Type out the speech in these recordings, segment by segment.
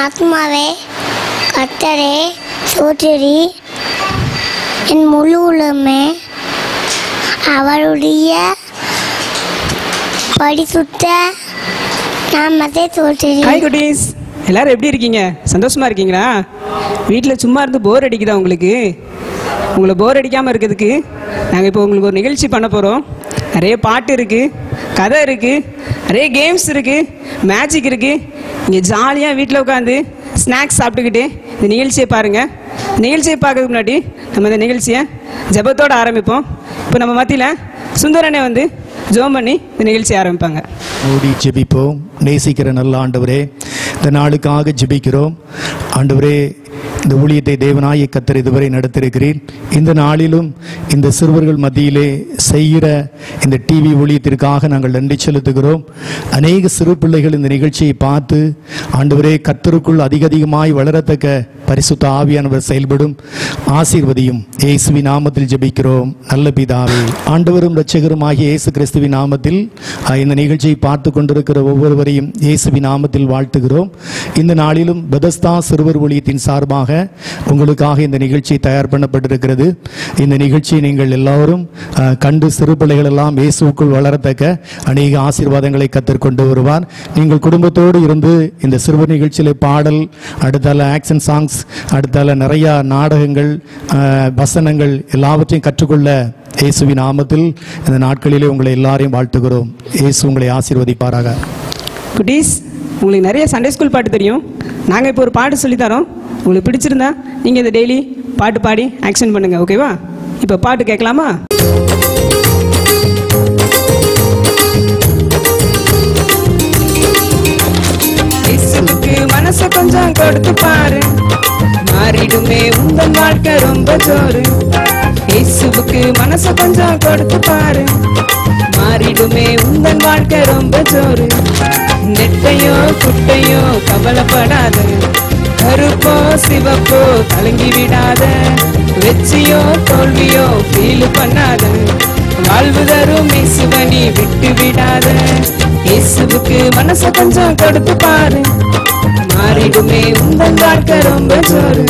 ஆத்மாவே கர்த்தரை சோற்றரி, என் முழு உள்ளமே அவருடைய பரிசுத்த நாமத்தை சோற்றரி. ஹாய் குட்டீஸ், எல்லாரும் எப்படி இருக்கீங்க? சந்தோஷமா இருக்கீங்களா? வீட்டில் சும்மா இருந்து போர் அடிக்குதா உங்களுக்கு? உங்களை போர் அடிக்காமல் இருக்கிறதுக்கு நாங்கள் இப்போ உங்களுக்கு ஒரு நிகழ்ச்சி பண்ண போகிறோம். நிறைய பாட்டு இருக்குது, கதை இருக்குது, நிறைய கேம்ஸ் இருக்குது, மேஜிக் இருக்குது. இங்கே ஜாலியாக வீட்டில் உட்காந்து ஸ்நாக்ஸ் சாப்பிட்டுக்கிட்டு இந்த நிகழ்ச்சியை பாருங்கள். நிகழ்ச்சியை பார்க்கறதுக்கு முன்னாடி நம்ம இந்த நிகழ்ச்சியை ஜெபத்தோடு ஆரம்பிப்போம். இப்போ நம்ம மத்தியில் சுந்தரனே வந்து ஜெபம் பண்ணி இந்த நிகழ்ச்சியை ஆரம்பிப்பாங்க. ஓடி ஜெபிப்போம். நேசிக்கிற நல்ல ஆண்டவரே, இந்த நாளுக்காக ஜெபிக்கிறோம். ஆண்டவரே, இந்த ஊழியத்தை தேவனாய கர்த்தர் இதுவரை நடத்திருக்கிறேன். இந்த நாளிலும் இந்த சிறுவர்கள் மத்தியிலே செய்கிற இந்த டிவி ஊழியத்திற்காக நாங்கள் நன்றி செலுத்துகிறோம். அநேக சிறு பிள்ளைகள் இந்த நிகழ்ச்சியை பார்த்து ஆண்டவரே கர்த்தருக்குள் அதிகமாய் வளரத்தக்க பரிசுத்த ஆவியானவர் செயல்படும். ஆசீர்வதியும். இயேசுவின் நாமத்தில் ஜெபிக்கிறோம் நல்ல பிதாவே. ஆண்டவரும் இரட்சகரும் ஆகிய இயேசு கிறிஸ்துவின் நாமத்தில் இந்த நிகழ்ச்சியை பார்த்து கொண்டிருக்கிற ஒவ்வொருவரையும் இயேசுவின் நாமத்தில் வாழ்த்துகிறோம். இந்த நாளிலும் பெதஸ்தா சிறுவர் ஊழியத்தின் சார்பாக உங்களுக்காக இந்த நிகழ்ச்சி தயார் பண்ணப்பட்டிருக்கிறது. இந்த நிகழ்ச்சியை நீங்கள் எல்லாரும் கண்டு சிறு பிள்ளைகள் எல்லாம் இயேசுக்குள் வளரத்தக்க அநேக ஆசீர்வாதங்களை கர்த்தர் கொண்டு வருவார். நீங்கள் குடும்பத்தோடு இருந்து இந்த சிறுவர் நிகழ்ச்சியில பாடல், அடுத்தால ஆக்ஷன் சாங்ஸ், அடுத்தால நிறைய நாடகங்கள், வசனங்கள் எல்லாவற்றையும் கற்றுக்கொள்ள இயேசுவின் நாமத்தில் இந்த நாட்களிலே உங்களை எல்லாரையும் வாழ்த்துகிறோம். இயேசு உங்களை ஆசீர்வதிப்பாராக. குட்டீஸ், உங்களுக்கு நிறைய சண்டே ஸ்கூல் பாட்டு தெரியும். நாங்கள் இப்போ ஒரு பாட்டு சொல்லித்தரோம். உங்களுக்கு பிடிச்சிருந்தா நீங்கள் இதை டெய்லி பாட்டு பாடி ஆக்ஷன் பண்ணுங்க. ஓகேவா? இப்போ பாட்டு கேட்கலாமா? இயேசுவுக்கு மனசை கொஞ்சம் கொடுத்து பாரு, மாறிடுமே உங்கள் வாழ்க்கை ரொம்ப ஜோரு. இயேசுவுக்கு மனசை கொஞ்சம் கொடுத்து பாரு, மாறிடுமே உங்கள் வாழ்க்கை ரொம்ப ஜோரு. நெட்டையோ குட்டையோ கவலைப்படாத, கருப்போ சிவப்போ கலங்கி விடாத, வெற்றியோ தோல்வியோ ஃபீல் பண்ணாத, வாழ்வு தரும் இயேசுவனி விட்டு விடாத. இயேசுவுக்கு மனசை கொஞ்சம் கொடுத்து பாரு, மாறிடுமே உங்கள் வாழ்க்கை ரொம்ப ஜோரு.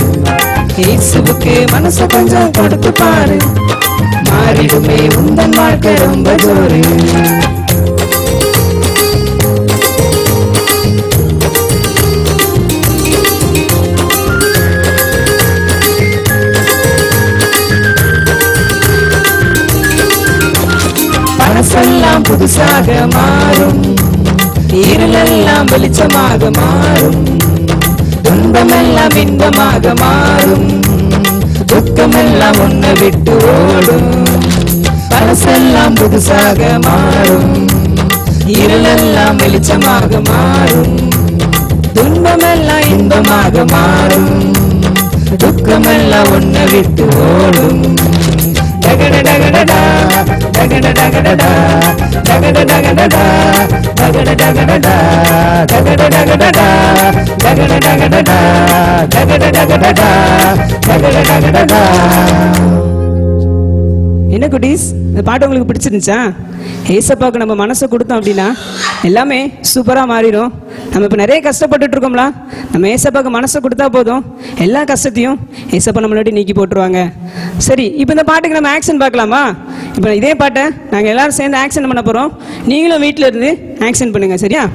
இயேசுவுக்கு மனசை கொஞ்சம் கொடுத்து பாரு, மாறிடுமே உங்கள் வாழ்க்கை ரொம்ப ஜோரு. பழசெல்லாம் புதுசாக மாறும், இருளெல்லாம் வெளிச்சமாக மாறும், துன்பமெல்லாம் இன்பமாக மாறும், துக்கமெல்லாம் உன்னை விட்டு ஓடும். பழசெல்லாம் புதுசாக மாறும், இருளெல்லாம் வெளிச்சமாக மாறும், துன்பமெல்லாம் இன்பமாக மாறும், துக்கமெல்லாம் உன்னை விட்டு ஓடும். டகட டகடடா டகட டகடடா டகட டகடடா டகட டகடடா டகட டகடடா டகட டகடடா டகட டகடடா டகட டகடடா. என்ன குட்டீஸ், இந்த பாட்டு உங்களுக்கு பிடிச்சிருந்துச்சா? ஏசப்பாவுக்கு நம்ம மனசை கொடுத்தோம் அப்படின்னா எல்லாமே சூப்பராக மாறிடும். நம்ம இப்போ நிறைய கஷ்டப்பட்டுட்டு இருக்கோம்ல, நம்ம ஏசப்பாவுக்கு மனசை கொடுத்தா போதும், எல்லா கஷ்டத்தையும் ஏசப்பா நம்மளோட நீக்கி போட்டுருவாங்க. சரி, இப்போ இந்த பாட்டுக்கு நம்ம ஆக்ஷன் பார்க்கலாமா? இப்போ இதே பாட்டை நாங்கள் எல்லாரும் சேர்ந்து ஆக்ஷன் பண்ண போகிறோம். நீங்களும் வீட்டில் இருந்து ஆக்ஷன் பண்ணுங்க. சரியா?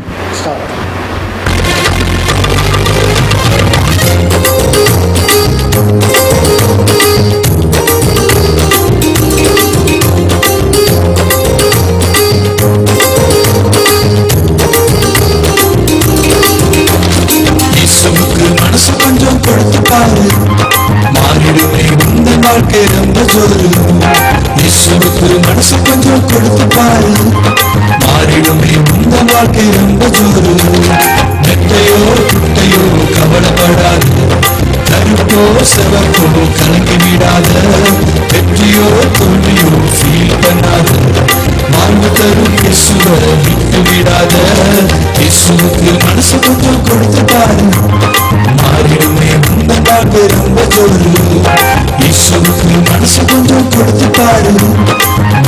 மனசு கொஞ்சம் கொடுத்து பாரு, மாறிடுமே உங்கள் வாழ்க்கை ரொம்ப ஜோரு. இயேசுவுக்கு மனசு கொஞ்சம் கொடுத்து பாரு, மாறிடுமே உங்கள் வாழ்க்கை ரொம்ப ஜோரு. நெட்டையோ குட்டையோ கவலைப்படாது, கருப்போ சிவப்போ கலங்கி விடாத, வெற்றியோ தோல்வியோ ஃபீல் பண்ணாத, வாழ்வு தரும் இயேசுவை விட்டு விடாத. இயேசுவுக்கு மனசு கொஞ்சம் கொடுத்து பாரு, மாறிடுமே உங்கள் வாழ்க்கை ரொம்ப ஜோரு. இயேசுவுக்கு மனசு கொஞ்சம் கொடுத்து பாரு,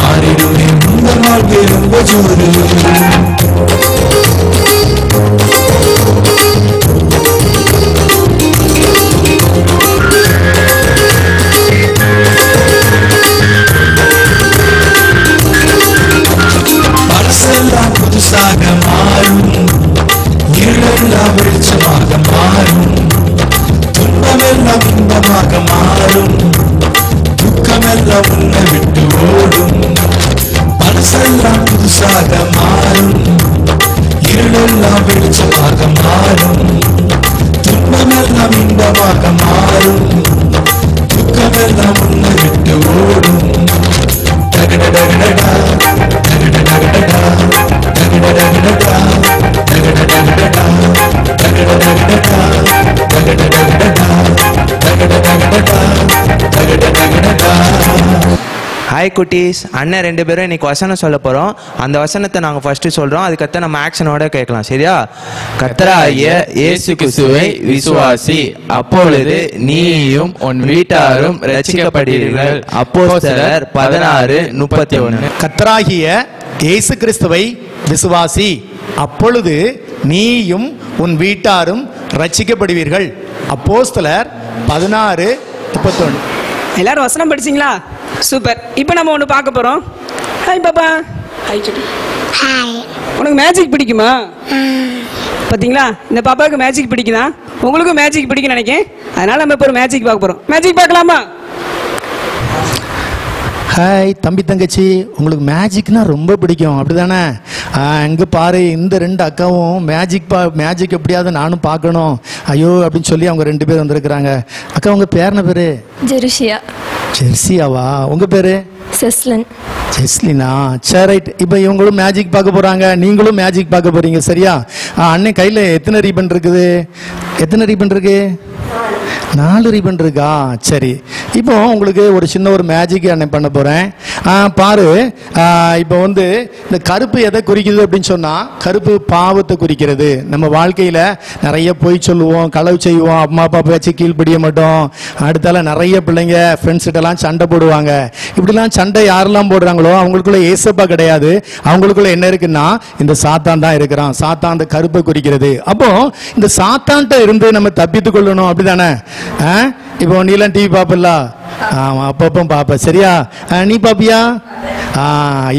மாறிடுமே உங்கள் வாழ்க்கை ரொம்ப ஜோரு. இன்பமாக மாறும், துக்கமெல்லாம் உன்னை விட்டு ஓடும். டகடடகடடா, டகடடகடடா, டகடடகடடா, டகடடகடடா, டகடடகடடா, டகடடகடடா, டகடடகடடா, டகடடகடடா. ஹாய் குட்டீஸ், அண்ணன் 2 பேரும் இன்னைக்கு வசனம் சொல்ல போகிறோம். அந்த வசனத்தை நாங்கள் ஃபர்ஸ்ட் சொல்கிறோம், அதுக்கடுத்து நம்ம ஆக்ஷனோட கேட்கலாம். சரியா? கர்த்தராகிய இயேசு கிறிஸ்துவை விசுவாசி, அப்பொழுது நீயும் உன் வீட்டாரும் ரட்சிக்கப்படுவீர்கள். அப்போஸ்தலர் 16:31. கர்த்தராகிய இயேசு கிறிஸ்துவை விசுவாசி, அப்பொழுது நீயும் உன் வீட்டாரும் ரட்சிக்கப்படுவீர்கள். அப்போஸ்தலர் 16:31. எல்லாரும் வசனம் படிச்சிங்களா? சூப்பர். இப்போ நம்ம ஒன்று பார்க்க போகிறோம். ஹாய் பாப்பா. ஹாய் சுட்டி. ஹாய். உனக்கு மேஜிக் பிடிக்குமா? பார்த்தீங்களா, இந்த பாப்பாவுக்கு மேஜிக் பிடிக்குதா? உங்களுக்கும் மேஜிக் பிடிக்குன்னு நினைக்கிறேன். அதனால நம்ம இப்போ ஒரு மேஜிக் பார்க்க போகிறோம். மேஜிக் பார்க்கலாமா? ஹாய் தம்பி தங்கச்சி, உங்களுக்கு மேஜிக்னா ரொம்ப பிடிக்கும் அப்படிதானே? இங்கே பாரு, இந்த 2 அக்காவும் மேஜிக் எப்படியாவது நானும் பார்க்கணும் ஐயோ அப்படின்னு சொல்லி அவங்க 2 பேர் வந்திருக்கிறாங்க. அக்கா உங்கள் பேர் என்ன பேர்? ஜெருஷியா. ஜெர்சியாவா? உங்கள் பேர்? செஸ்லன். ஜெஸ்லினா. சரி, ரைட். இப்போ இவங்களும் மேஜிக் பார்க்க போகிறாங்க, நீங்களும் மேஜிக் பார்க்க போகிறீங்க. சரியா? அண்ணன் கையில் எத்தனை ரீபன் இருக்குது? எத்தனை ரீபன் இருக்கு? 4 ரீபன் இருக்கா? சரி, இப்போ உங்களுக்கு ஒரு சின்ன ஒரு மேஜிக் அண்ணன் பண்ண போகிறேன். பாரு, இப்போ வந்து இந்த கருப்பு எதை குறிக்குது அப்படின்னு சொன்னால், கருப்பு பாவத்தை குறிக்கிறது. நம்ம வாழ்க்கையில் நிறைய பொய் சொல்லுவோம், களவு செய்வோம், அம்மா அப்பா பேச்சு கீழ்ப்படிய மாட்டோம். அடுத்தால நிறைய பிள்ளைங்க ஃப்ரெண்ட்ஸ்கிட்டலாம் சண்டை போடுவாங்க. இப்படிலாம் சண்டை யாரெல்லாம் போடுறாங்களோ அவங்களுக்குள்ள ஏசப்பா கிடையாது. அவங்களுக்குள்ள என்ன இருக்குன்னா இந்த சாத்தான் தான் இருக்கிறான். சாத்தான் அந்த கருப்பை குறிக்கிறது. அப்போ இந்த சாத்தான்ட்ட இருந்து நம்ம தப்பித்து கொள்ளணும். அப்படிதானே? இப்போ நீலாம் டிவி பாப்பல? ஆமா, அப்பப்போ பாப்ப. சரியா? நீ பாப்பியா?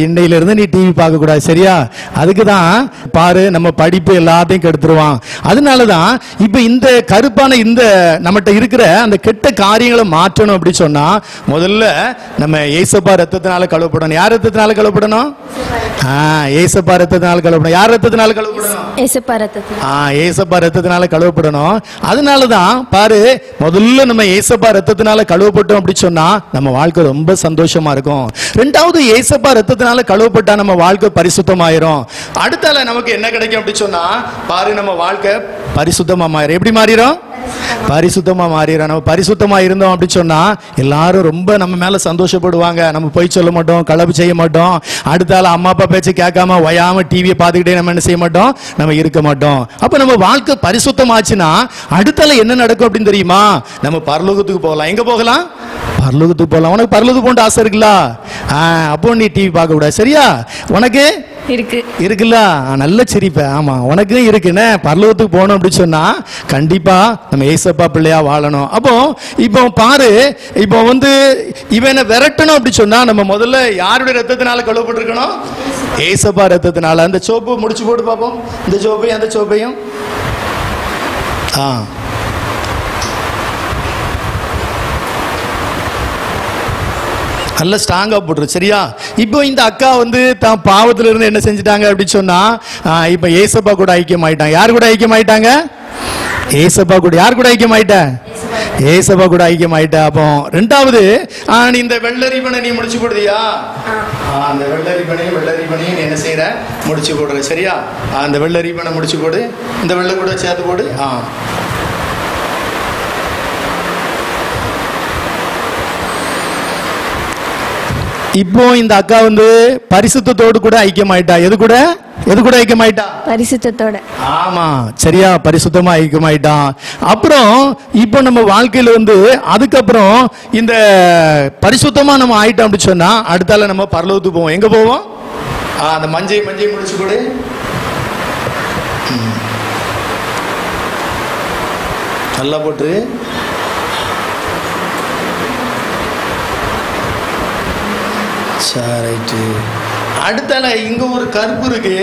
இன்னையிலிருந்து நீ டிவி பார்க்க கூடாது. சரியா? அதுக்கு தான் பாரு, நம்ம படிப்பு எல்லாத்தையும் கெடுத்துருவான். அதனாலதான் இப்ப இந்த கருப்பான இந்த நம்மகிட்ட இருக்கிற அந்த கெட்ட காரியங்களை மாற்றணும் அப்படி சொன்னா முதல்ல நம்ம ஏசப்பா ரத்தத்தினால கழுவப்படணும். யார் ரத்தத்தினால கழுவப்படணும்? ஏசப்பா ரத்தத்தினால கழுவப்படணும். யார் ரத்தத்தினால கழுவப்படணும்? ஏசப்பா ரத்தத்தினால. ஏசப்பா ரத்தத்தினால கழுவப்படணும். அதனாலதான் பாரு, முதல்ல நம்ம ஏசப்பா ரத்தத்தினால கழுவப்பட்டோம் அப்படி சொன்னா நம்ம வாழ்க்கை ரொம்ப சந்தோஷமா இருக்கும். 2வது ஏசப்பா ரத்தத்தினால கழுவப்பட்டா நம்ம வாழ்க்கை பரிசுத்தமாயிரும். அடுத்தால நமக்கு என்ன கிடைக்கும் அப்படி சொன்னா பாரு, நம்ம வாழ்க்கை பரிசுத்தமா மாறிடும். எப்படி மாறிடும்? பரிசுத்தமா மாறிடும். நம்ம பரிசுத்தமா இருந்தோம் அப்படி சொன்னா எல்லாரும் ரொம்ப நம்ம மேல சந்தோஷப்படுவாங்க. நம்ம போய் சொல்ல மாட்டோம், களவு செய்ய மாட்டோம். அடுத்தால அம்மா அப்பா பேச்சு கேட்காம வயாம டிவியை பார்த்துக்கிட்டே நம்ம என்ன செய்ய மாட்டோம், நம்ம இருக்க மாட்டோம். அப்ப நம்ம வாழ்க்கை பரிசுத்தமாச்சுன்னா அடுத்தால என்ன நடக்கும் அப்படின்னு தெரியுமா? நம்ம பரலோகத்துக்கு போகலாம். எங்க போகலாம்? பரலோகத்துக்கு போகலாம். உனக்கு பரலோகத்துக்கு போக ஆசை இருக்குல்ல? அப்போ நீ டிவி பார்க்க கூடாது. சரியா? உனக்கு இருக்குல்ல? நல்ல சிரிப்ப. ஆமா, உனக்கு இருக்குன்னு பரலோகத்துக்கு போகணும் அப்படின்னு சொன்னா கண்டிப்பா நம்ம ஏசப்பா பிள்ளையா வாழணும். அப்போ இப்போ பாரு, இப்போ வந்து இவனை விரட்டணும் அப்படி சொன்னா நம்ம முதல்ல யாருடைய ரத்தத்தினால கழுவப்பட்டிருக்கணும்? ஏசப்பா ரத்தத்தினால. அந்த சோப்பு முடிச்சு போட்டு பார்ப்போம். இந்த சோப்பையும் அந்த சோப்பையும் நல்ல ஸ்ட்ராங்கா போட்டுரு. சரியா? இப்போ இந்த அக்கா வந்து தான் பாவத்துல இருந்து என்ன செஞ்சிட்டாங்க அப்படின்னு சொன்னா இப்ப ஏசப்பா கூட ஐக்கியம் ஆயிட்டாங்க. யார் கூட ஐக்கியம் ஆயிட்டாங்க? ஏசப்பா கூட. யார் கூட ஐக்கியம் ஆயிட்ட? ஏசப்பா கூட ஐக்கியம் ஆயிட்ட. அப்போ 2வது இந்த வெள்ளரிபனை நீ முடிச்சு போடுறியா? அந்த வெள்ளரிபனையும் நீ என்ன செய்யற? முடிச்சு போடுற. சரியா? அந்த வெள்ளரிபனை முடிச்சு போடு. இந்த வெள்ளை கூட சேர்த்து போடு. இப்போ இந்த அக்கா வந்து பரிசுத்தத்தோடு கூட ஐக்கியமாயிட்டா. எது கூட ஐக்கியமாயிட்டா? பரிசுத்தத்தோட. ஆமா, சரியா? பரிசுத்தமா ஐக்கியமாயிட்டான். அப்புறம் இப்போ நம்ம வாழ்க்கையில வந்து அதுக்கப்புறம் இந்த பரிசுத்தமா நம்ம ஆயிட்டோம் அப்படி சொன்னா அடுத்தால நம்ம பரலோகத்துக்கு போவோம். எங்க போவோம்? அந்த மஞ்சை முடிச்சு கொடு. நல்லா போட்டு. அடுத்தால இங்க ஒரு கருப்பு இருக்கு.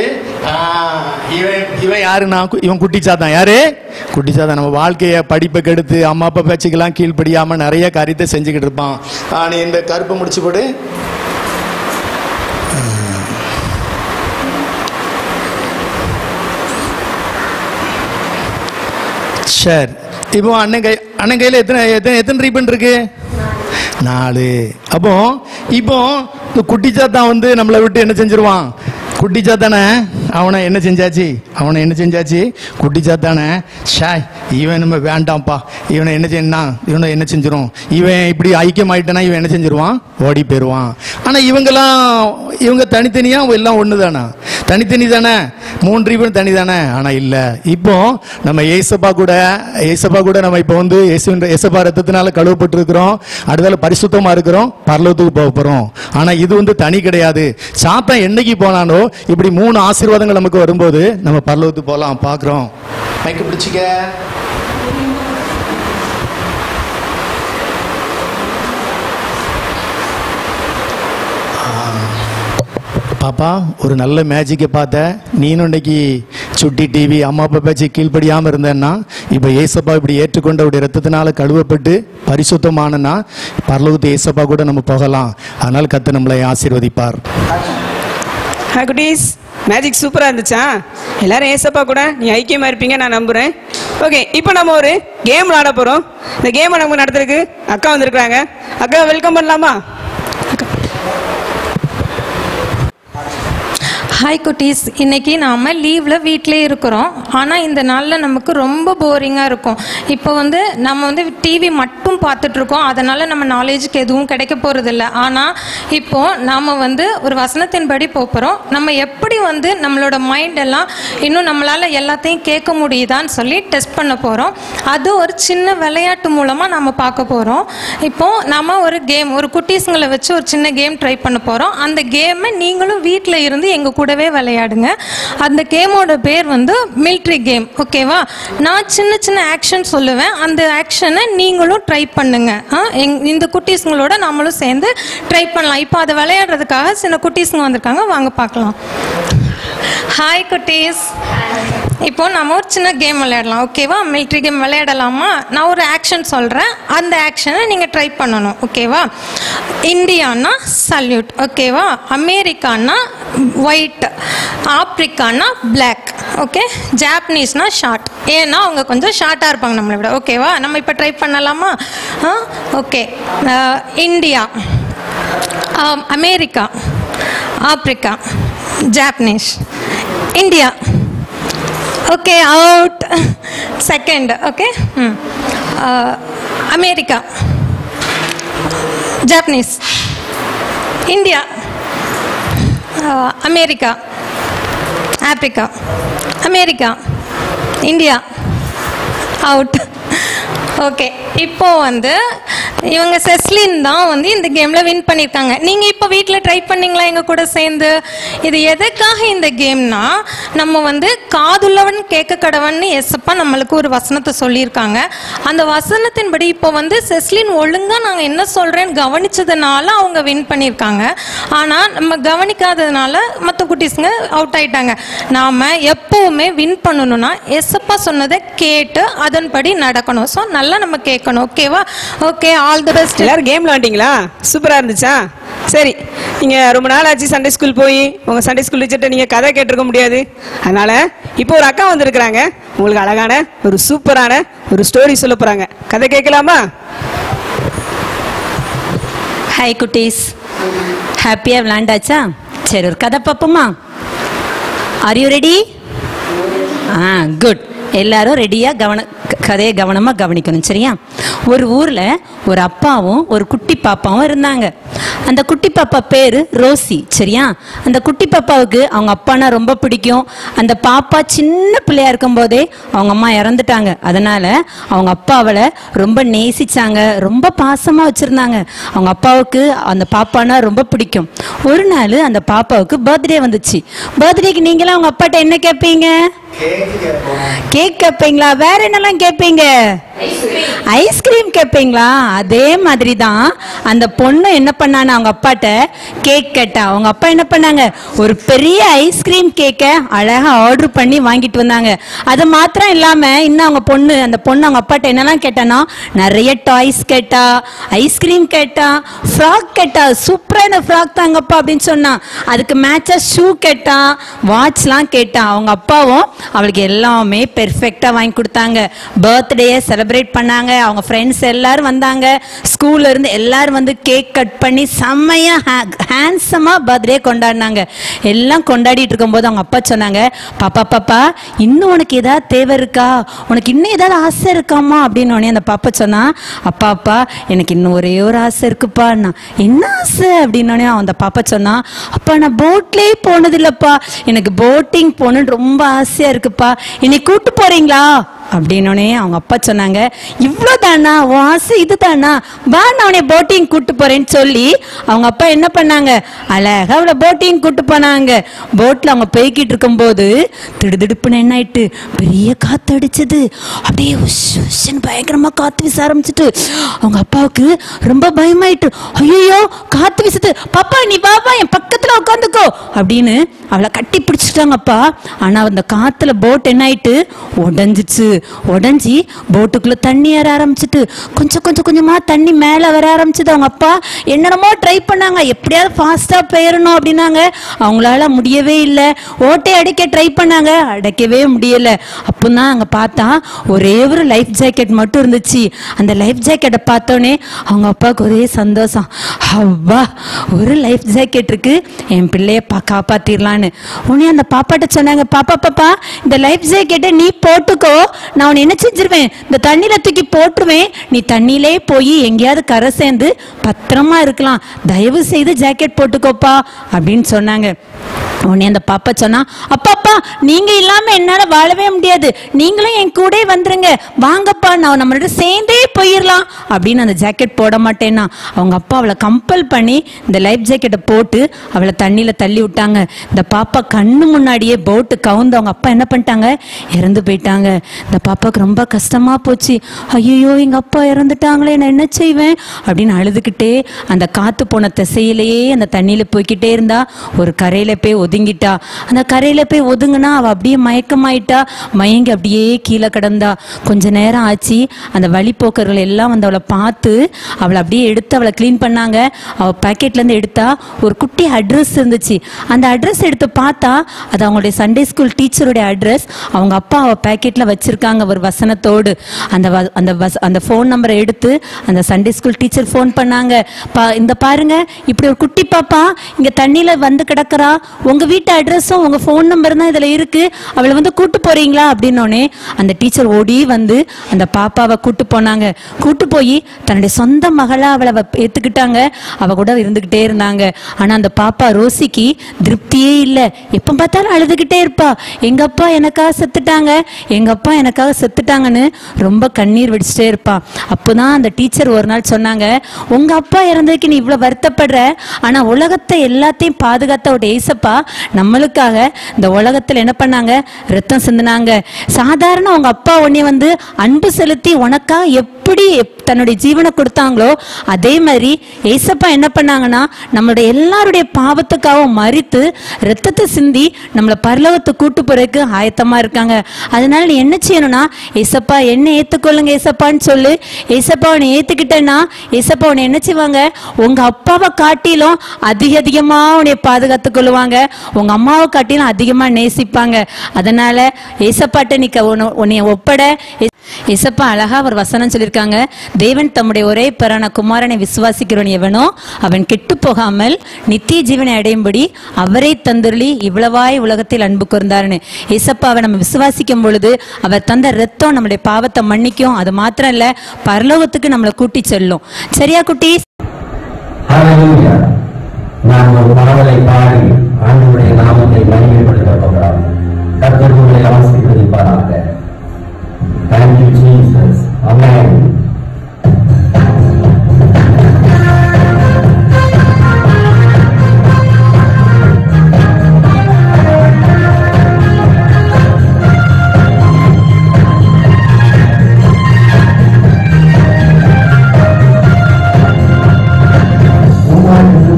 இவன் யாருன்னா இவன் குட்டிச்சாதான். யாரு? குட்டிச்சாதான். நம்ம வாழ்க்கைய படிப்பை கெடுத்து அம்மா அப்பா பேச்சுக்கெல்லாம் கீழ்படியாம நிறைய காரியத்தை செஞ்சுக்கிட்டு இருப்பான். நீ இந்த கருப்பை முடிச்சு போடு. சரி, இப்போ அண்ணன் அண்ணன் கையில் எத்தனை எத்தனை எத்தனை ரீபன் இருக்கு? 4. அப்போ இப்போ இந்த குட்டி சாத்தான் வந்து நம்மளை விட்டு என்ன செஞ்சிருவான்? குட்டி சாத்தானே அவனை என்ன செஞ்சாச்சு? குட்டி சாத்தானே ஷாய் இவன் நம்ம வேண்டாம்ப்பா, இவனை என்ன செஞ்சிரும், இவன் இப்படி ஐக்கியமாயிட்டானா இவன் என்ன செஞ்சிருவான்? ஓடி போயிடுவான். ஆனால் இவங்க தனித்தனியா எல்லாம் ஒன்று தானே, தனித்தனி தானே, 3 ரீபன் தனி தானே. ஆனால் இல்லை, இப்போ நம்ம ஏசப்பா கூட நம்ம இப்போ வந்து ஏசப்பா ரத்தத்தினால கழுவப்பட்டு இருக்கிறோம், அடுத்தால பரிசுத்தமா இருக்கிறோம், பரலோகத்துக்கு போக போறோம். ஆனால் இது வந்து தனி கிடையாது. சாத்தான் என்னைக்கு போனானோ இப்படி 3 ஆசீர்வாதங்கள் நமக்கு வரும்போது நம்ம பரலோகத்துக்கு போகலாம். பார்க்குறோம். மைக்கு பிடிச்சிக்க. பாப்பா ஒரு நல்ல மேஜிக்கை பார்த்த, நீனும் இன்னைக்கு சுட்டி டிவி அம்மா அப்பா பேச்சு கீழ்ப்படியாமல் இருந்தேன்னா இப்போ ஏசப்பா இப்படி ஏற்றுக்கொண்ட அவருடைய ரத்தத்தினால கழுவப்பட்டு பரிசுத்தமானனா பரலோகத்து ஏசப்பா கூட நம்ம போகலாம். அதனால் கர்த்தர் நம்மளை ஆசீர்வதிப்பார். ஹாய் குட்டீஸ், மேஜிக் சூப்பராக இருந்துச்சா? எல்லாரும் ஏசப்பா கூட நீ ஐக்கியமாக இருப்பீங்க நான் நம்புகிறேன். ஓகே, இப்போ நம்ம ஒரு கேம் விளாட போகிறோம். இந்த கேமை நமக்கு நடத்துறதுக்கு அக்கா வந்திருக்கிறாங்க. அக்கா வெல்கம் பண்ணலாமா? ஹாய் குட்டீஸ், இன்னைக்கு நாம் லீவில் வீட்டிலே இருக்கிறோம். ஆனால் இந்த நாளில் நமக்கு ரொம்ப போரிங்காக இருக்கும். இப்போ வந்து நம்ம டிவி மட்டும் பார்த்துட்ருக்கோம், அதனால் நம்ம நாலேஜுக்கு எதுவும் கிடைக்க போகிறதில்ல. ஆனால் இப்போது நாம் ஒரு வசனத்தின்படி போகிறோம். நம்ம எப்படி நம்மளோட மைண்டெல்லாம் இன்னும் நம்மளால் எல்லாத்தையும் கேட்க முடியுதான்னு சொல்லி டெஸ்ட் பண்ண போகிறோம். அது ஒரு சின்ன விளையாட்டு மூலமாக நம்ம பார்க்க போகிறோம். இப்போது நம்ம ஒரு கேம், ஒரு குட்டீஸுங்களை வச்சு ஒரு சின்ன கேம் ட்ரை பண்ண போகிறோம். அந்த கேமை நீங்களும் வீட்டில் இருந்து எங்கள் கூடவே விளையாடுங்க. அந்த கேமோட பேர் மிலிட்ரி கேம். ஓகேவா? நான் சின்ன சின்ன ஆக்ஷன் சொல்லுவேன், அந்த ஆக்ஷனை நீங்களும் ட்ரை பண்ணுங்க. இந்த குட்டீஸுங்களோட நம்மளும் சேர்ந்து ட்ரை பண்ணலாம். இப்போ அதை விளையாடுறதுக்காக சின்ன குட்டீஸுங்க வந்திருக்காங்க, வாங்க பார்க்கலாம். ஹாய் குட்டீஸ், இப்போ நம்ம ஒரு சின்ன கேம் விளையாடலாம். ஓகேவா? மிலிட்ரி கேம் விளையாடலாமா? நான் ஒரு ஆக்ஷன் சொல்கிறேன், அந்த ஆக்ஷனை நீங்கள் ட்ரை பண்ணணும். ஓகேவா? இந்தியானா சல்யூட். ஓகேவா? அமெரிக்கானா ஒயிட், ஆப்ரிக்கானா பிளாக். ஓகே? ஜாப்பனீஸ்னா ஷார்ட். ஏன்னா அவங்க கொஞ்சம் ஷார்ட்டாக இருப்பாங்க நம்மளை விட. ஓகேவா? நம்ம இப்போ ட்ரை பண்ணலாமா? Okay. India, America, Africa, Japanese, India. Okay, out. Second. Okay, America, Japanese, India, America, Africa, America, India, out. Okay, இப்போ இவங்க செஸ்லின் தான் இந்த கேமில் வின் பண்ணியிருக்காங்க. நீங்கள் இப்போ வீட்டில் ட்ரை பண்ணிங்களா எங்கள் கூட சேர்ந்து? இது எதுக்காக இந்த கேம்னா, நம்ம காதுள்ளவன் கேட்க கடவன்னு எஸ்ப்பா நம்மளுக்கு ஒரு வசனத்தை சொல்லியிருக்காங்க. அந்த வசனத்தின்படி இப்போ செஸ்லின் ஒழுங்காக நாங்கள் என்ன சொல்கிறேன்னு கவனித்ததுனால அவங்க வின் பண்ணியிருக்காங்க. ஆனால் நம்ம கவனிக்காததுனால மற்ற குட்டீஸுங்க அவுட் ஆயிட்டாங்க. நாம் எப்போவுமே வின் பண்ணணும்னா எஸ்ப்பா சொன்னதை கேட்டு அதன்படி நடக்கணும். ஸோ நல்லா நம்ம கேட்கணும். ஓகேவா? Okay, all the best. எல்லாரும் கேம் விளாண்டிங்களா? சூப்பராக இருந்துச்சா? சரி, நீங்கள் ரொம்ப நாள் ஆச்சு சண்டே ஸ்கூல் போய் உங்கள் சண்டே ஸ்கூல் டீச்சர்கிட்ட நீங்கள் கதை கேட்டிருக்க முடியாது. அதனால் இப்போ ஒரு அக்கா வந்திருக்கிறாங்க, உங்களுக்கு அழகான ஒரு சூப்பரான ஒரு ஸ்டோரி சொல்ல போகிறாங்க. கதை கேட்கலாமா? ஹாய் குட்டீஸ், ஹாப்பியாக விளாண்டாச்சா? சரி, ஒரு கதை பார்ப்போமா? Are you ready? குட். எல்லாரும் ரெடியாக கதையை கவனமாக கவனிக்கணும். சரியா? ஒரு ஊரில் ஒரு அப்பாவும் ஒரு குட்டி பாப்பாவும் இருந்தாங்க. அந்த குட்டி பாப்பா பேர் ரோசி. சரியா? அந்த குட்டி பாப்பாவுக்கு அவங்க அப்பானா ரொம்ப பிடிக்கும். அந்த பாப்பா சின்ன பிள்ளையா இருக்கும் போதே அவங்க அம்மா இறந்துட்டாங்க. அதனால அவங்க அப்பா அவளை ரொம்ப நேசிச்சாங்க, ரொம்ப பாசமாக வச்சுருந்தாங்க. அவங்க அப்பாவுக்கு அந்த பாப்பானா ரொம்ப பிடிக்கும். ஒரு நாள் அந்த பாப்பாவுக்கு பர்த்டே வந்துச்சு. பர்த்டேக்கு நீங்களாம் அவங்க அப்பாட்ட என்ன கேட்பீங்க? கேக் கேட்பீங்களா? வேற என்னெல்லாம் கேட்பீங்க? ஐஸ்கிரீம் கேட்பீங்களா? அதே மாதிரி தான் அந்த பொண்ணு என்ன பண்ணானா, அவங்க அப்பாட்ட கேக் கேட்டா. அவங்க அப்பா என்ன பண்ணாங்க, ஒரு பெரிய ஐஸ்கிரீம் கேக்கை அழகா ஆர்டர் பண்ணி வாங்கிட்டு வந்தாங்க. அது மாத்திரம் இல்லாம இன்னும் அந்த பொண்ணு அவங்க அப்பாட்ட என்னெல்லாம் கேட்டானா, நிறைய டாய்ஸ் கேட்டா, ஐஸ்கிரீம் கேட்டா, ஃப்ராக் கேட்டா. சூப்பரான ஃப்ராக் தாங்கப்பா அப்படின்னு சொன்னா. அதுக்கு மேட்சா ஷூ கேட்டா, வாட்ச்லாம் கேட்டா. அவங்க அப்பாவும் அவளுக்கு எல்லாமே பெர்ஃபெக்டா வாங்கி கொடுத்தாங்க. பர்த்டே செலிப்ரேட் பண்ணாங்க. அவங்க ஃப்ரெண்ட்ஸ் எல்லாரும் வந்தாங்க. ஸ்கூல்ல இருந்து எல்லாரும் வந்து கேக் கட் பண்ணி செம்மையா ஹேண்ட்ஸமா பர்த்டே கொண்டாடினாங்க. எல்லாம் கொண்டாடிட்டு இருக்கும்போது அவங்க அப்பா சொன்னாங்க, பாப்பா பாப்பா இன்னும் உனக்கு ஏதாவது தேவை இருக்கா, உனக்கு இன்னும் ஏதாவது ஆசை இருக்காமா அப்படின்னு. அந்த பாப்பா சொன்னா, அப்பா அப்பா எனக்கு இன்னும் ஒரே ஒரு ஆசை இருக்குப்பா. என்ன ஆசை அப்படின்னு அந்த பாப்பா சொன்னா, அப்பா நான் போட்லயே போனது இல்லப்பா, எனக்கு போட்டிங் போகணுன்னு ரொம்ப ஆசையா இருக்குப்பா, என்னை கூட்டு போறீங்களா அப்படின்னோடனே அவங்க அப்பா சொன்னாங்க, இவ்வளவுதானா உன் ஆசை, இதுதானா, வா நான் உன்னை போட்டிங் கூட்டு போறேன்னு சொல்லி அவங்க அப்பா என்ன பண்ணாங்க, அழகா அவளை போட்டிங் கூட்டு போனாங்க. போட்ல அவங்க போய்கிட்டு இருக்கும் போது திடுதிடுப்புன்னு என்ன ஆயிட்டு, பெரிய காத்து அடிச்சது. அப்படியே உஷ்ன்னு பயங்கரமா காத்து வீச ஆரம்பிச்சுட்டு அவங்க அப்பாவுக்கு ரொம்ப பயமாயிட்டு, ஐயோ காத்து வீசுது, பாப்பா நீ பாப்பா என் பக்கத்துல உட்காந்துக்கோ அப்படின்னு அவளை கட்டி பிடிச்சிட்டாங்க அப்பா. ஆனா அந்த காத்துல போட் என்ன ஆயிட்டு உடஞ்சி போட்டுக்குள்ள தண்ணி ஏற ஆரம்பிச்சுட்டு கொஞ்சமா தண்ணி மேல வர ஆரம்பிச்சது. அவங்க அப்பா என்னென்னமோ ட்ரை பண்ணாங்க, எப்படியாவது ஃபாஸ்டா போயிடணும் அப்படின்னாங்க. அவங்களால முடியவே இல்லை. ஓட்டை அடைக்க ட்ரை பண்ணாங்க, அடைக்கவே முடியல. அப்பதான் அங்க பார்த்தா ஒரே ஒரு லைஃப் ஜாக்கெட் மட்டும் இருந்துச்சு. அந்த லைஃப் ஜாக்கெட்டை பார்த்தோன்னே அவங்க அப்பாவுக்கு ஒரே சந்தோஷம், அவ்வா ஒரு லைஃப் ஜாக்கெட் இருக்கு, என் பிள்ளைய காப்பாத்திரலான்னு. உடனே அந்த பாப்பாட்ட சொன்னாங்க, பாப்பா பாப்பா இந்த லைஃப் ஜாக்கெட்டை நீ போட்டுக்கோ, நான் உன்னை என்ன செஞ்சிருவேன், இந்த தண்ணியில தூக்கி போட்டுருவேன், நீ தண்ணியிலே போய் எங்கேயாவது கரை சேர்ந்து பத்திரமா இருக்கலாம், தயவு செய்து ஜாக்கெட் போட்டுக்கோப்பா அப்படின்னு சொன்னாங்க. உடனே அந்த பாப்பா சொன்னா, அப்பாப்பா நீங்க இல்லாம என்னால வாழவே முடியாது, நீங்களும் என் கூட வந்துருங்க, வாங்கப்பா நான் நம்மளோட சேர்ந்தே போயிடலாம் அப்படின்னு. அந்த ஜாக்கெட் போட மாட்டேன்னா அவங்க அப்பா அவளை கம்பல் பண்ணி இந்த லைஃப் ஜாக்கெட்டை போட்டு அவளை தண்ணியில தள்ளி விட்டாங்க. இந்த பாப்பா கண்ணு முன்னாடியே போட்டு கவுந்து அவங்க அப்பா என்ன பண்ணிட்டாங்க, இறந்து போயிட்டாங்க. இந்த பாப்பாவுக்கு ரொம்ப கஷ்டமா போச்சு. ஐயோ எங்க அப்பா இறந்துட்டாங்களே, நான் என்ன செய்வேன் அப்படின்னு அழுதுகிட்டே அந்த காத்து போன திசையிலேயே அந்த தண்ணியில போய்கிட்டே இருந்தா. ஒரு கரையில போய் ஒதுங்கிட்டா. அந்த கரையில போய் ஒதுங்கினா அவ அப்படியே மயக்கமாயிட்டா. மயங்கி அப்படியே கீழே கிடந்தா. கொஞ்ச நேரம் ஆச்சு. அந்த வழிப்போக்கர்கள் எல்லாம் வந்து அவளை பார்த்து அவளை அப்படியே எடுத்து அவளை கிளீன் பண்ணாங்க. அவ பாக்கெட்ல இருந்து எடுத்தா ஒரு குட்டி அட்ரஸ் இருந்துச்சு. அந்த அட்ரஸ் எடுத்து பார்த்தா அது அவங்களுடைய சண்டே ஸ்கூல் டீச்சருடைய அட்ரஸ். அவங்க அப்பா அவ பாக்கெட்ல வச்சிருக்காங்க ஒரு வசனத்தோடு. அந்த ஃபோன் நம்பரை எடுத்து அந்த சண்டே ஸ்கூல் டீச்சர் ஃபோன் பண்ணாங்க. இந்த பாருங்க இப்படி ஒரு குட்டி பாப்பா இங்க தண்ணியில வந்து கிடக்குறா, உங்க வீட்டு அட்ரஸும் உங்க ஃபோன் நம்பர் தான் இதுல இருக்கு, அவளை வந்து கூட்டு போறீங்களா அப்படின்னோடனே அந்த டீச்சர் ஓடி வந்து அந்த பாப்பாவை கூட்டு போனாங்க. கூட்டு போய் தன்னுடைய சொந்த மகளா அவளை ஏத்துக்கிட்டாங்க. அவ கூட இருந்துகிட்டே இருந்தாங்க. ஆனா அந்த பாப்பா ரோசிக்கு திருப்தியே இல்லை. எப்ப பார்த்தாலும் அழுதுகிட்டே இருப்பா, எங்க அப்பா எனக்காக செத்துட்டாங்க, எங்க அப்பா எனக்காக செத்துட்டாங்கன்னு ரொம்ப கண்ணீர் வெடிச்சுட்டே இருப்பா. அப்போதான் அந்த டீச்சர் ஒரு நாள் சொன்னாங்க, உங்க அப்பா இறந்ததுக்கு நீ இவ்வளவு வருத்தப்படுற, ஆனா உலகத்தை எல்லாத்தையும் பாதுகாத்த ஒரு ஏசப்பா நம்மளுக்காக இந்த உலகத்துல என்ன பண்ணாங்க, ரத்தம் சிந்தினாங்க. சாதாரண உங்க அப்பா உன்னை வந்து அன்பு செலுத்தி உனக்காக எப்படி தன்னுடைய ஜீவனை கொடுத்தாங்களோ அதே மாதிரி ஏசப்பா என்ன பண்ணாங்கன்னா நம்மளுடைய எல்லாருடைய பாவத்துக்காக மறித்து ரத்தத்தை சிந்தி நம்மளை பரலோகத்தை கூட்டு போறதுக்கு ஆயத்தமா இருக்காங்க. அதனால நீ என்ன செய்யணும்னா, ஏசப்பா என்ன ஏத்துக்கொள்ளுங்க ஏசப்பான்னு சொல்லு. ஏசப்பா உன்னை ஏத்துக்கிட்டேன்னா ஏசப்பா உன்னை என்ன செய்வாங்க, உங்க அப்பாவை காட்டிலும் அதிகமா உன்னை பாதுகாத்து கொள்ளுவாங்க, உங்க அம்மாவை காட்டிலும் அதிகமா நேசிப்பாங்க. அதனால ஏசப்பாட்ட நீ உன்னை ஒப்பட. ஏசப்பா அழகா ஒரு வசனம் சொல்லியிருக்காங்க, தேவன் தம்முடைய ஒரே பிறன குமாரனை விசுவாசிக்கிறவன் எவனோ அவன் கெட்டு போகாமல் நித்திய ஜீவனை அடையும்படி அவரை தந்துருளி இவ்வளவாய் உலகத்தில் அன்பு கூர்ந்தாருன்னு. ஏசப்பாவை நம்ம விசுவாசிக்கும் பொழுது அவர் தந்த ரத்தம் நம்முடைய பாவத்தை மன்னிக்கும். அது மாத்திரம் இல்ல, பரலோகத்துக்கு நம்மளை கூட்டி செல்லும். சரியா குட்டி? நாம் ஒரு பாடலை பாடி ஆண்டவருடைய நாமத்தை மகிமைப்படுத்த போகிறோம். கர்த்தர் உங்களை ஆசீர்வதிப்பாராக. Thank you, Jesus. Amen. Thank you.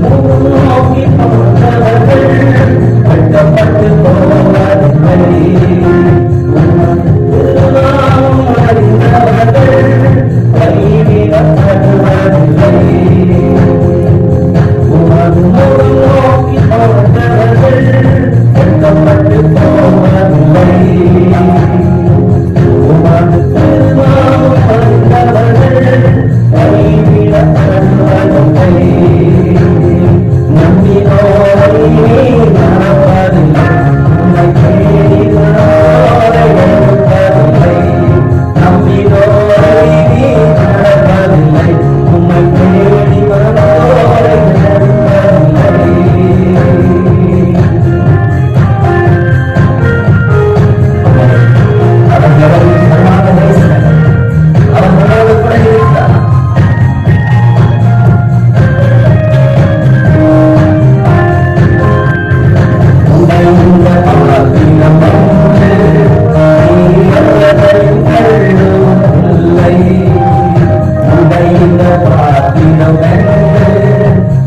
நிறைந்த பாத்திரம்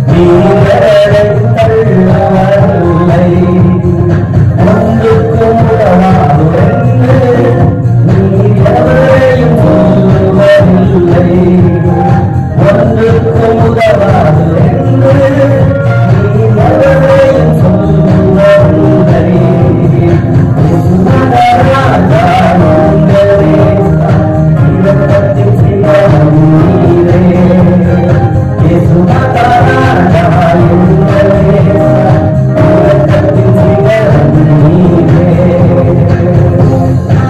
நீரை தள்ளவில்லை ஒன்றுக்கும் உதவாதுவென்று நீர் எவரையும் சொல்லுவதில்லை ஒன்றுக்கும் உதவாதுவென்று நீர் எவரையும் சொல்லுவதில்லை ராஜா இரக்கத்தின் சிவம் நீரே இயேசு மாதா ராஜா இரக்கத்தின் சிவம்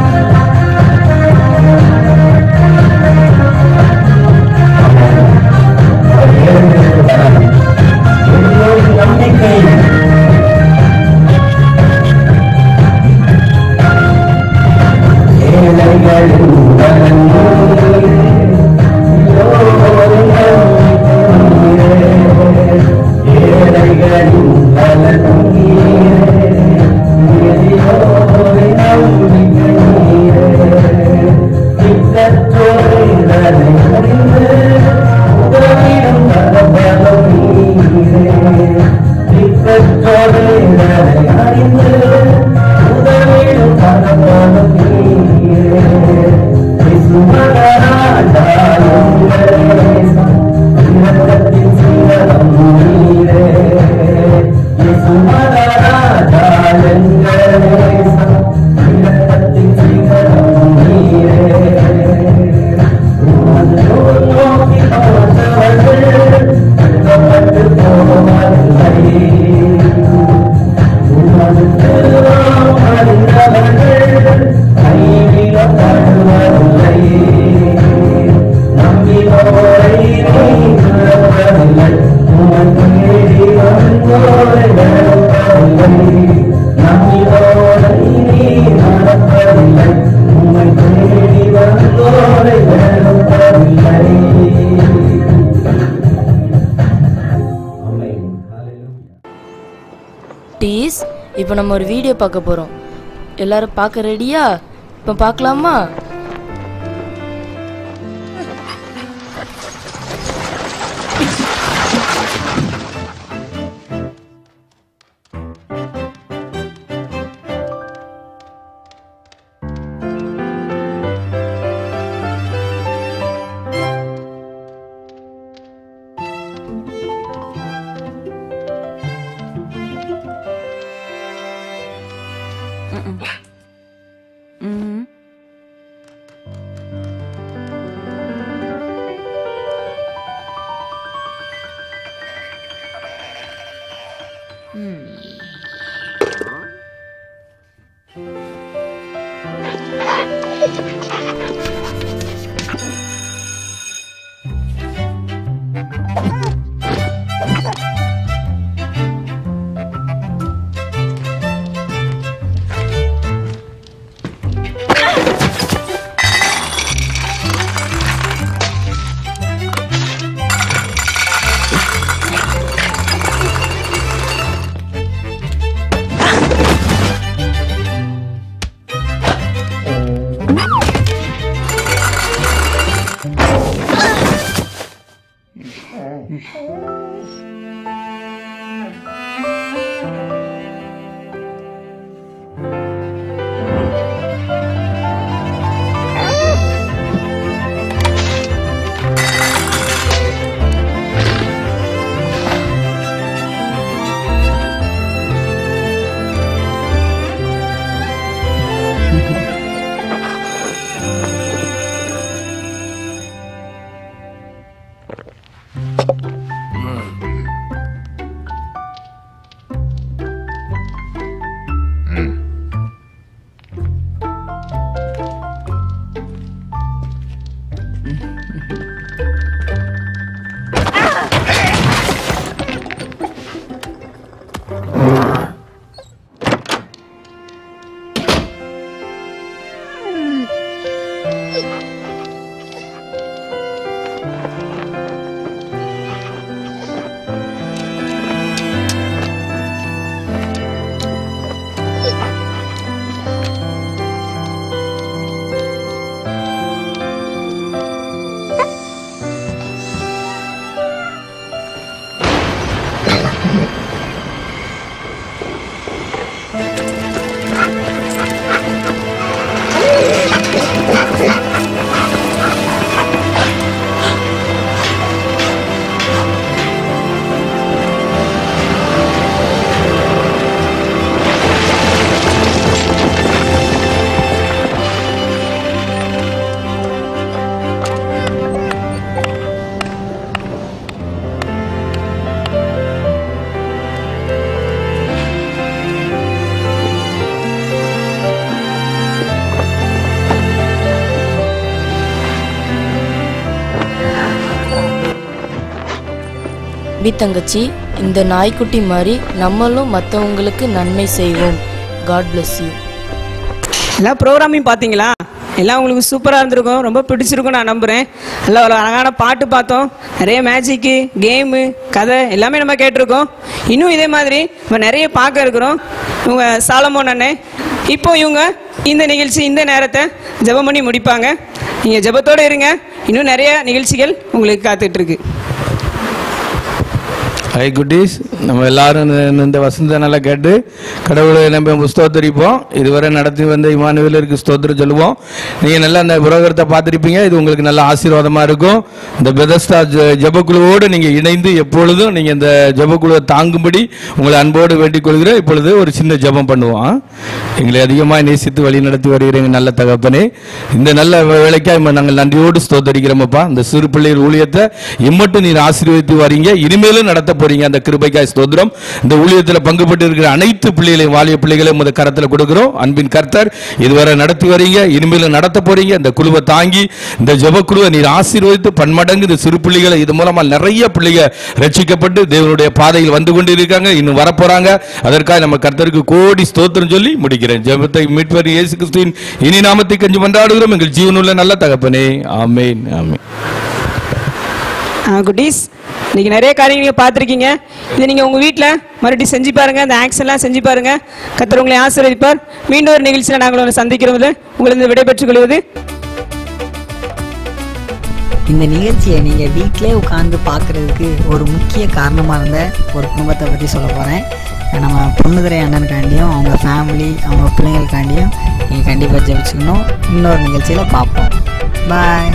நீரே நம்பிக்கை டீஸ் இப்போ நம்ம ஒரு வீடியோ பார்க்க போகிறோம். எல்லாரும் பார்க்க ரெடியா? இப்போ பார்க்கலாமா? தம்பி தங்கச்சி, இந்த நாய்க்குட்டி மாதிரி நம்மளும் மற்றவங்களுக்கு நன்மை செய்வோம். God bless you. எல்லா ப்ரோக்ராமையும் பார்த்தீங்களா? எல்லாம் உங்களுக்கு சூப்பராக இருந்திருக்கும், ரொம்ப பிடிச்சிருக்கும் நான் நம்புகிறேன். நல்லா ஒரு அழகான பாட்டு பார்த்தோம், நிறைய மேஜிக்கு, கேமு, கதை எல்லாமே நம்ம கேட்டிருக்கோம். இன்னும் இதே மாதிரி நம்ம நிறைய பார்க்க இருக்கிறோம். இவங்க சாலமோன் அண்ணே இப்போ இவங்க இந்த நிகழ்ச்சி இந்த நேரத்தை ஜெபம் பண்ணி முடிப்பாங்க. நீங்கள் ஜெபத்தோடு இருங்க, இன்னும் நிறைய நிகழ்ச்சிகள் உங்களுக்கு காத்துட்ருக்கு. ஹை குட்டீஸ், நம்ம எல்லாரும் இந்த வசந்த நல்லா கேட்டு கடவுளை நம்ம ஸ்தோத்தரிப்போம். இதுவரை நடத்தி வந்த இமானுவேலருக்கு ஸ்தோத்திரம் சொல்லுவோம். நீங்கள் நல்லா அந்த புரோகிரத்தை பார்த்துருப்பீங்க. இது உங்களுக்கு நல்ல ஆசீர்வாதமாக இருக்கும். இந்த பெதஸ்தா ஜெபக்குழுவோடு நீங்கள் இணைந்து எப்பொழுதும் நீங்கள் இந்த ஜெபக்குழுவை தாங்கும்படி உங்களை அன்போடு வேண்டிக் கொள்கிறேன். இப்பொழுது ஒரு சின்ன ஜெபம் பண்ணுவோம். எங்களை அதிகமாக நேசித்து வழி நடத்தி வருகிறீங்க நல்ல தகப்பனே. இந்த நல்ல வேலைக்காக நாங்கள் நன்றியோடு ஸ்தோத்தரிக்கிறோமப்பா. இந்த சிறு பிள்ளைகள் ஊழியத்தை இம்மட்டும் நீர் ஆசீர்வதித்து வரீங்க, இனிமேலும் நடத்த போறீங்க. அந்த கிருபைக்காய் ஸ்தோத்திரம். இந்த ஊழியத்தில் பங்கு பெற்று இருக்கிற அனைத்து பிள்ளைகளையும் வாலிய பிள்ளைகளையும் உங்க கரத்தில் கொடுக்கிறோம். அன்பின் கர்த்தர் இதுவரை நடத்தி வரீங்க, இனிமேலும் நடத்த போறீங்க. இந்த குழுவை தாங்கி இந்த ஜெப குழுவை நீர் ஆசீர்வதித்து பன்மடங்கு இந்த சிறு பிள்ளைகளை இது மூலமா நிறைய பிள்ளைகள் ரட்சிக்கப்பட்டு தேவனுடைய பாதையில் வந்து கொண்டு இருக்காங்க, இன்னும் வரப்போறாங்க. அதற்காக நம்ம கர்த்தருக்கு கோடி ஸ்தோத்திரம் சொல்லி முடிக்கிறேன். ஜெபத்தை மீட்பர் இயேசு கிறிஸ்துவின் இனி நாமத்தை கஞ்சி கொண்டாடுகிறோம் எங்கள் ஜீவனுள்ள நல்ல தகப்பனே. ஆமென் ஆமென். குட்டீஸ், இன்னைக்கு நிறைய காரியங்கள் பார்த்துருக்கீங்க. இதை நீங்கள் உங்கள் வீட்டில் மறுபடியும் செஞ்சு பாருங்கள், அந்த ஆக்ஷன்லாம் செஞ்சு பாருங்கள். கர்த்தர் உங்களை ஆசீர்வதிப்பார். மீண்டும் ஒரு நிகழ்ச்சியில் நாங்கள் உங்களை சந்திக்கிறது உங்களிருந்து விடைபெற்றுக் கொள்வது. இந்த நிகழ்ச்சியை நீங்கள் வீட்டிலே உட்காந்து பார்க்குறதுக்கு ஒரு முக்கிய காரணமாக இருந்த ஒரு குடும்பத்தை பற்றி சொல்ல போகிறேன். நம்ம பொண்ணுதுரை அண்ணனுக்காண்டியும் அவங்க ஃபேமிலி அவங்க பிள்ளைங்களுக்காண்டியும் நீங்கள் கண்டிப்பாக ஜெபிச்சுக்கணும். இன்னொரு நிகழ்ச்சியில் பார்ப்போம். பாய்.